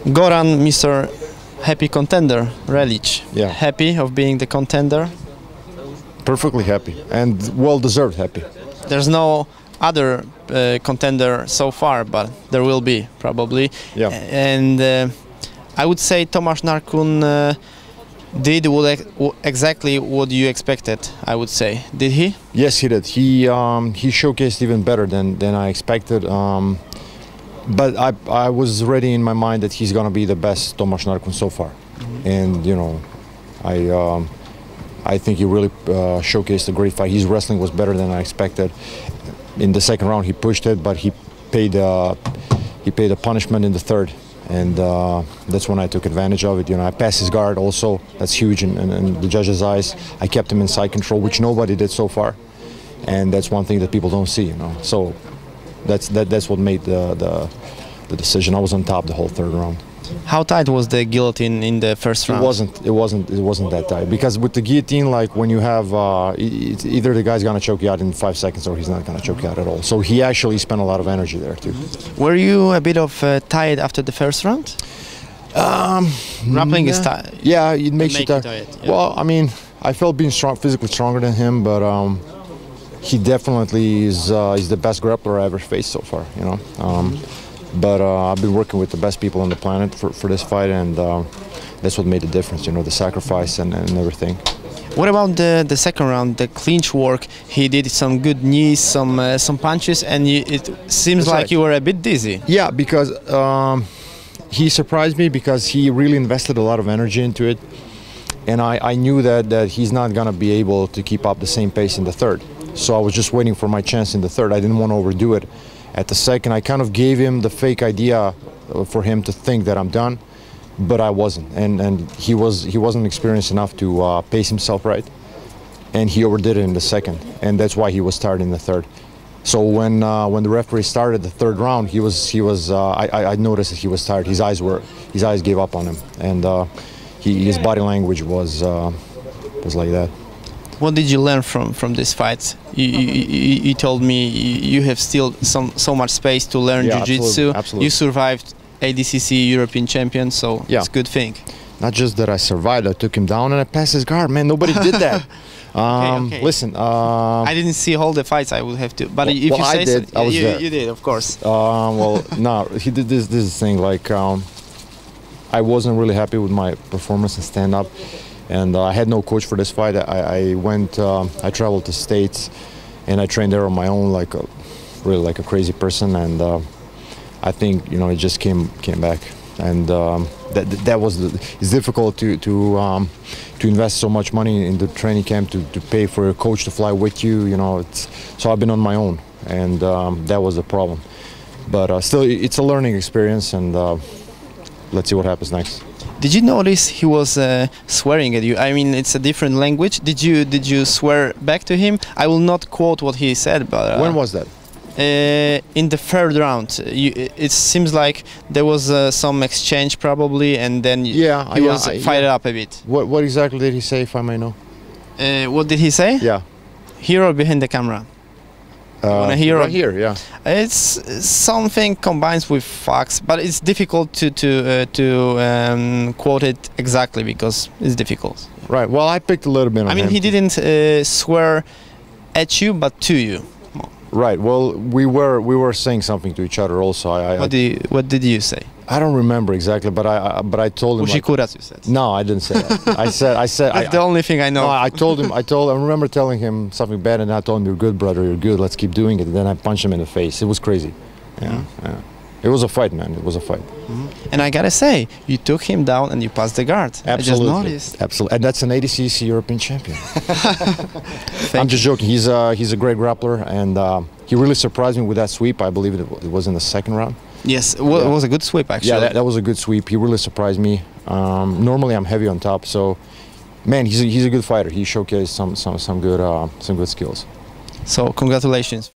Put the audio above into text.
Goran, Mr. Happy Contender, Reljic. Yeah. Happy of being the contender? Perfectly happy and well-deserved happy. There's no other contender so far, but there will be probably. Yeah. And I would say Tomasz Narkunem did exactly what you expected, I would say. Did he? Yes, he did. He showcased even better than I expected. But I was ready in my mind that he's gonna be the best Tomasz Narkunem so far. And you know, I think he really showcased a great fight. His wrestling was better than I expected. In the second round, he pushed it, but he paid a punishment in the third, and that's when I took advantage of it. You know, I passed his guard also. That's huge in the judges' eyes. I kept him in side control, which nobody did so far, and that's one thing that people don't see. You know, so that's what made the decision. I was on top the whole third round. How tight was the guillotine in the first round? It wasn't that tight, because with the guillotine, like when you have it's either the guy's gonna choke you out in 5 seconds or he's not gonna choke you out at all. So he actually spent a lot of energy there too. Were you a bit of tired after the first round? Grappling is tired. Yeah, it makes you tired. Yeah. Well, I mean, I felt being physically stronger than him, but he definitely is the best grappler I ever faced so far. You know. But I've been working with the best people on the planet for this fight, and that's what made the difference, you know, the sacrifice and everything. What about the second round, the clinch work? He did some good knees, some punches, and it seems like you were a bit dizzy. Yeah, because he surprised me because he really invested a lot of energy into it, and I knew that he's not going to be able to keep up the same pace in the third. So I was just waiting for my chance in the third. I didn't want to overdo it. At the second, I kind of gave him the fake idea for him to think that I'm done, but I wasn't, and he wasn't experienced enough to pace himself right, and he overdid it in the second, and that's why he was tired in the third. So when the referee started the third round, I noticed that he was tired. His eyes gave up on him, and his body language was like that. What did you learn from this fight? You told me you have still so much space to learn jiu-jitsu. Absolutely. You survived ADCC European champion, so it's a good thing. Not just that I survived, I took him down and I passed his guard. Man, nobody did that. Okay. Listen, I didn't see all the fights. I would have to, but if you say I did, so, I was there. You did, of course. Well, no, he did this thing. Like, I wasn't really happy with my performance in stand-up. And I had no coach for this fight. I traveled to States, and I trained there on my own, really like a crazy person. And I think, you know, it just came back. And it's difficult to invest so much money in the training camp to pay for a coach to fly with you. You know, so I've been on my own, and that was the problem. But still, it's a learning experience, and let's see what happens next. Did you notice he was swearing at you? I mean, it's a different language. Did you swear back to him? I will not quote what he said, but when was that? In the third round. It seems like there was some exchange probably, and then he was fired up a bit. What exactly did he say, if I may know? What did he say? Yeah. Here or behind the camera? Right here, yeah. It's something combines with facts, but it's difficult to quote it exactly because it's difficult. Right. Well, I picked a little bit on him. I mean, he didn't swear at you, but to you. Right. Well, we were saying something to each other also. What did you say? I don't remember exactly, but I told him. Ushikuras, you said. No, I didn't say that. I said. That's the only thing I know. No, I remember telling him something bad, and I told him, "You're good, brother. You're good. Let's keep doing it." And then I punched him in the face. It was crazy. Yeah. It was a fight, man. It was a fight. And I gotta say, you took him down and you passed the guard. Absolutely. I just noticed. Absolutely. And that's an ADCC European champion. I'm just joking. He's a great grappler, and he really surprised me with that sweep. I believe it was in the second round. Yes, it was a good sweep actually. Yeah, that was a good sweep. He really surprised me. Normally I'm heavy on top, so man, he's a good fighter. He showcased some good skills. So congratulations.